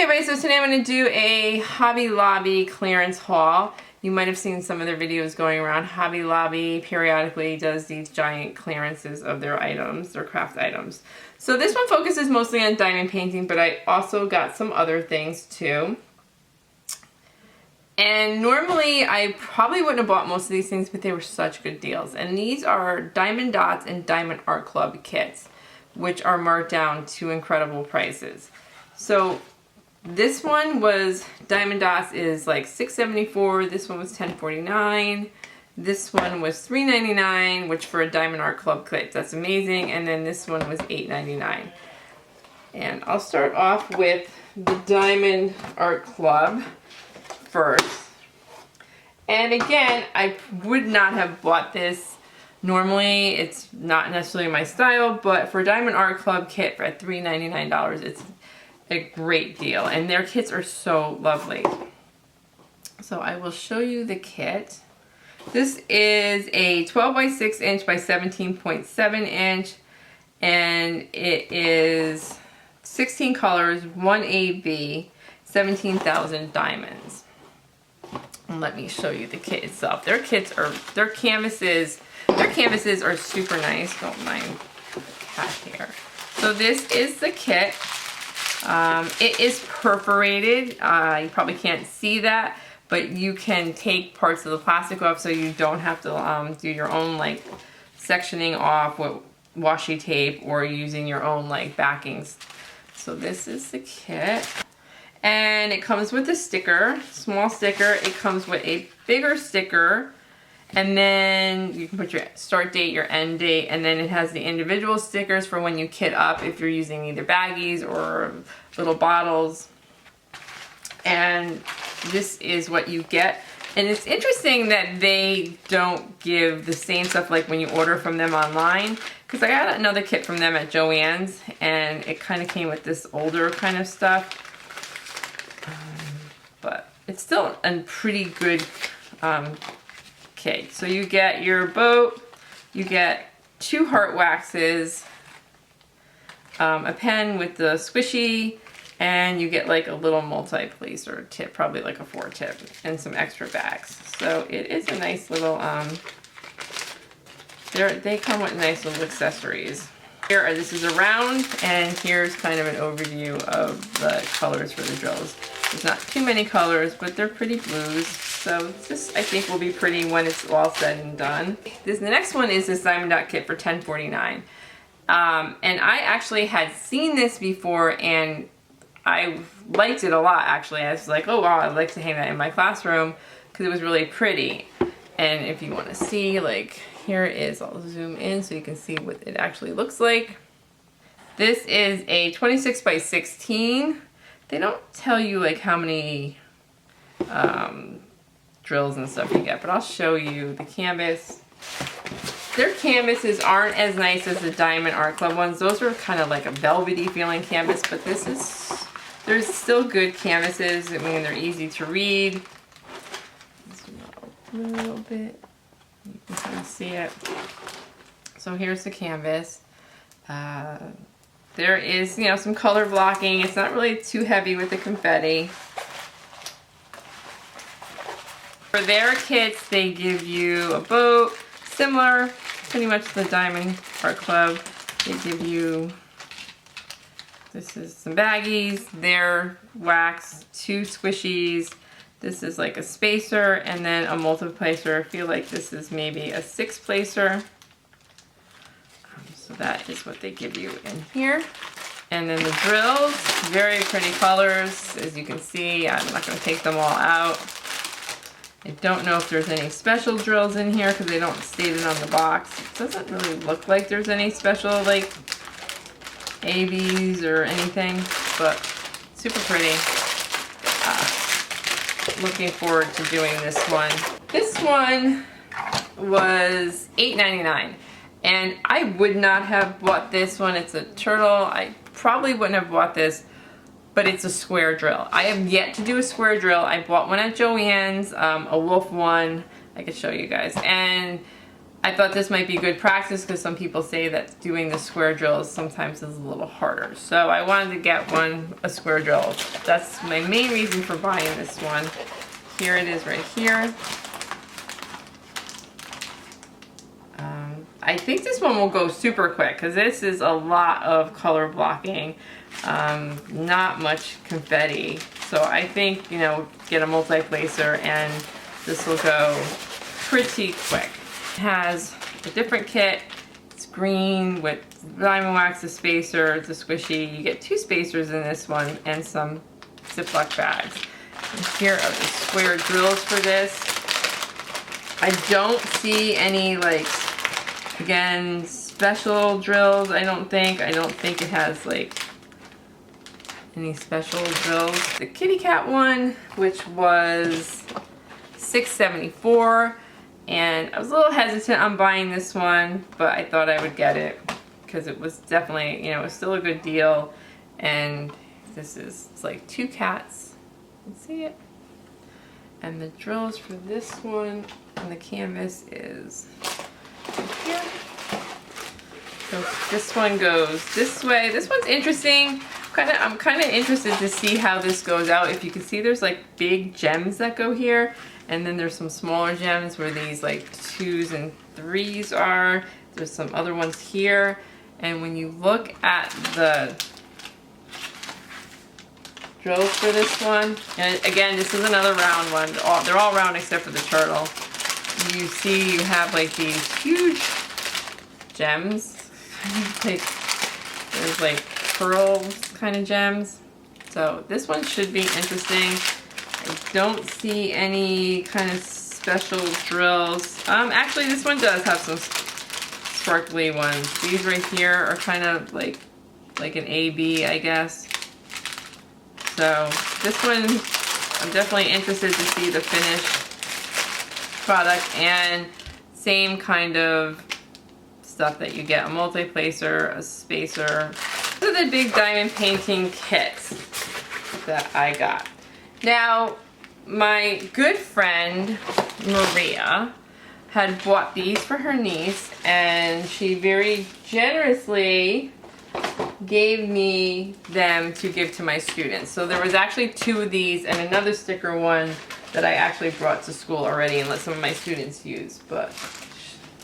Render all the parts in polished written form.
everybody, so today I'm going to do a Hobby Lobby clearance haul. You might have seen some of their videos going around. Hobby Lobby periodically does these giant clearances of their items, their craft items. So this one focuses mostly on diamond painting, but I also got some other things too. And normally I probably wouldn't have bought most of these things, but they were such good deals. And these are Diamond Dotz and Diamond Art Club kits, which are marked down to incredible prices. So this one was, Diamond Dotz is like $6.74, this one was $10.49, this one was $3.99, which for a Diamond Art Club kit, that's amazing, and then this one was $8.99. And I'll start off with the Diamond Art Club first. And again, I would not have bought this. Normally, it's not necessarily my style, but for a Diamond Art Club kit at $3.99, it's a great deal, and their kits are so lovely. So I will show you the kit. This is a 12 by 6 inch by 17.7 inch, and it is 16 colors, 1 AB, 17,000 diamonds. And let me show you the kit itself. Their canvases are super nice. Don't mind the cat here. So this is the kit. It is perforated. You probably can't see that, but you can take parts of the plastic off, so you don't have to do your own like sectioning off with washi tape or using your own like backings. So this is the kit, and it comes with a sticker, small sticker. It comes with a bigger sticker, and then you can put your start date, your end date, and then it has the individual stickers for when you kit up if you're using either baggies or little bottles. And this is what you get. And it's interesting that they don't give the same stuff like when you order from them online, because I got another kit from them at Joann's, and it kind of came with this older kind of stuff. But it's still a pretty good kit. So you get your boat, you get 2 heart waxes, a pen with the squishy, and you get like a little multi-placer tip, probably like a 4 tip, and some extra bags. So it is a nice little, they come with nice little accessories. This is a round, and here's kind of an overview of the colors for the drills. There's not too many colors, but they're pretty blues. So this, I think, will be pretty when it's all said and done. The next one is this Diamond Dot kit for $10.49. And I actually had seen this before, and I liked it a lot, actually. I was like, oh wow, I'd like to hang that in my classroom, because it was really pretty. And if you want to see, like, here it is. I'll zoom in so you can see what it actually looks like. This is a 26 by 16. They don't tell you like how many drills and stuff you get, but I'll show you the canvas. Their canvases aren't as nice as the Diamond Art Club ones. Those are kind of like a velvety feeling canvas, but there's still good canvases. I mean, they're easy to read. Zoom out a little bit. You can kind of see it. So here's the canvas. There is, you know, some color blocking. It's not really too heavy with the confetti. For their kits, they give you a boat, similar, pretty much to the Diamond Art Club. They give you, this is some baggies, their wax, 2 squishies. This is like a spacer, and then a multi-placer. I feel like this is maybe a 6-placer. So that is what they give you in here. And then the drills, very pretty colors, as you can see. I'm not going to take them all out. I don't know if there's any special drills in here, because they don't state it on the box. It doesn't really look like there's any special like ABs or anything, but super pretty. Looking forward to doing this one. This one was $8.99. And I would not have bought this one. It's a turtle. I probably wouldn't have bought this, but it's a square drill. I have yet to do a square drill. I bought one at Joann's, a wolf one. I could show you guys. And I thought this might be good practice because some people say that doing the square drills sometimes is a little harder. So I wanted to get a square drill. That's my main reason for buying this one. Here it is right here. I think this one will go super quick because this is a lot of color blocking, not much confetti. So I think, you know, get a multi-placer and this will go pretty quick. It has a different kit. It's green with diamond wax, the spacer, the squishy. You get 2 spacers in this one and some Ziploc bags. And here are the square drills for this. I don't see any, like, again, special drills. I don't think it has like any special drills. The kitty cat one, which was $6.74, and I was a little hesitant on buying this one, but I thought I would get it because it was definitely, you know, it was still a good deal. And it's like 2 cats. You can see it. And the drills for this one on the canvas is here. So this one goes this way. This one's interesting. I'm kind of interested to see how this goes out. If you can see, there's like big gems that go here, and then there's some smaller gems where these like 2s and 3s are. There's some other ones here, and when you look at the drills for this one, and again, this is another round one. They're all round except for the turtle. You see you have like these huge gems, like there's like pearls kind of gems. So this one should be interesting. I don't see any kind of special drills. Actually this one does have some sparkly ones. These right here are kind of like an AB, I guess. So this one, I'm definitely interested to see the finished product, and same kind of stuff that you get, a multi-placer, a spacer. These are the big diamond painting kits that I got. Now, my good friend Maria had bought these for her niece, and she very generously gave me them to give to my students. So there was actually 2 of these and another sticker one that I actually brought to school already and let some of my students use.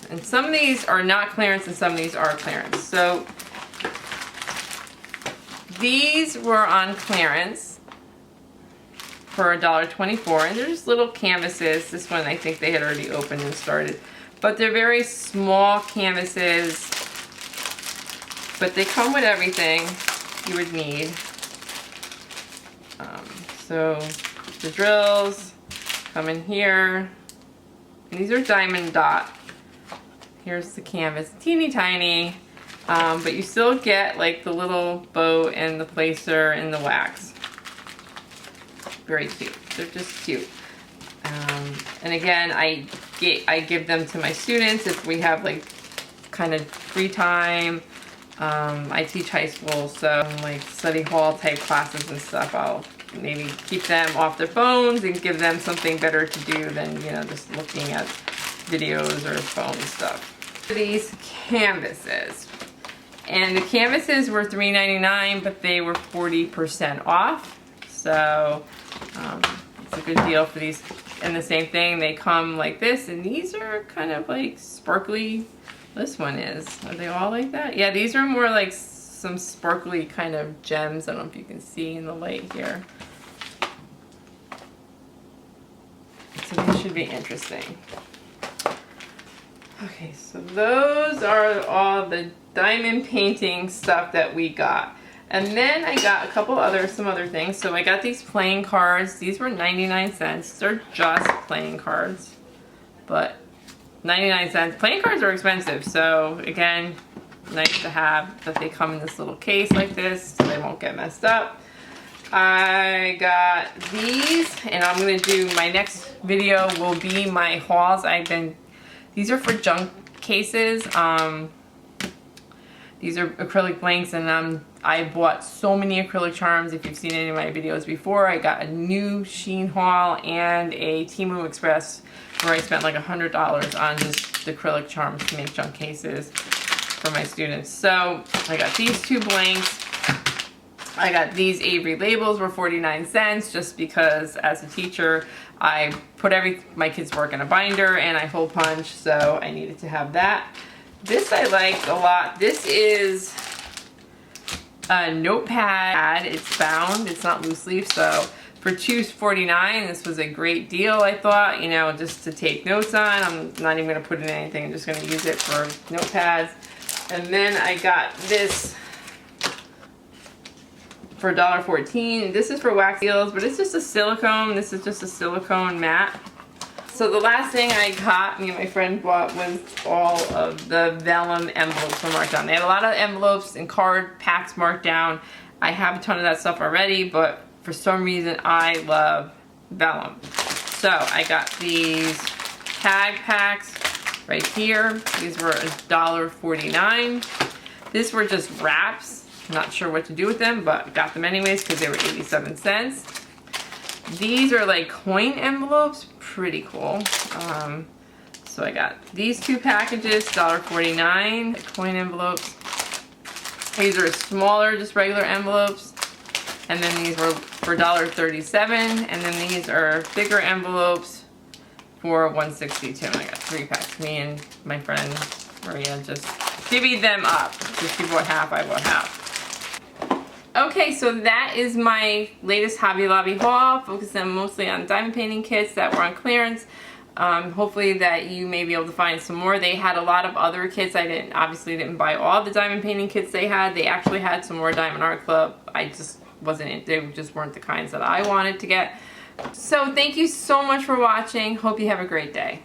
And some of these are not clearance and some of these are clearance. So these were on clearance for $1.24, and they're just little canvases. This one I think they had already opened and started. But they're very small canvases, but they come with everything you would need. So the drills come in here, and these are diamond dot. Here's the canvas, teeny tiny, but you still get like the little bow and the placer and the wax. Very cute. They're just cute. And again, I give them to my students if we have like kind of free time. I teach high school, so like study hall type classes and stuff, I'll maybe keep them off their phones and give them something better to do than, you know, just looking at videos or phone stuff. These canvases, and the canvases were $3.99, but they were 40% off, so it's a good deal for these. And the same thing, they come like this, and these are kind of like sparkly. This one is. Are they all like that? Yeah, these are more like some sparkly kind of gems. I don't know if you can see in the light here. So these should be interesting. Okay, so those are all the diamond painting stuff that we got. And then I got some other things. So I got these playing cards. These were 99 cents. They're just playing cards, but 99 cents. Playing cards are expensive, so again, nice to have that they come in this little case like this so they won't get messed up. I got these, and I'm gonna do, my next video will be my hauls. These are for junk cases. These are acrylic blanks, and I bought so many acrylic charms. If you've seen any of my videos before, I got a new Shein haul and a Temu Express where I spent like $100 on just the acrylic charms to make junk cases for my students. So I got these 2 blanks. I got these Avery labels were 49 cents just because as a teacher I put my kids' work in a binder and I hole punch, so I needed to have that. This I liked a lot. This is a notepad. It's bound, it's not loose leaf, so for $2.49 this was a great deal, I thought, you know, just to take notes on. I'm not even going to put in anything, I'm just going to use it for notepads. And then I got this for $1.14. This is for wax seals, but it's just a silicone. This is just a silicone mat. So the last thing I got, me and my friend bought, was all of the vellum envelopes for markdown. They had a lot of envelopes and card packs marked down. I have a ton of that stuff already, but for some reason I love vellum. So I got these tag packs right here. These were $1.49. These were just wraps. Not sure what to do with them, but got them anyways because they were 87 cents. These are like coin envelopes, pretty cool. So I got these 2 packages, $1.49, coin envelopes. These are smaller, just regular envelopes. And then these were for $1.37, and then these are bigger envelopes for $1.62. And I got 3 packs. Me and my friend Maria just divvied them up. So she bought half, I bought half. Okay, so that is my latest Hobby Lobby haul, focusing mostly on diamond painting kits that were on clearance. Hopefully that you may be able to find some more. They had a lot of other kits. I obviously didn't buy all the diamond painting kits they had. They actually had some more Diamond Art Club. I just wasn't, they just weren't the kinds that I wanted to get. So thank you so much for watching. Hope you have a great day.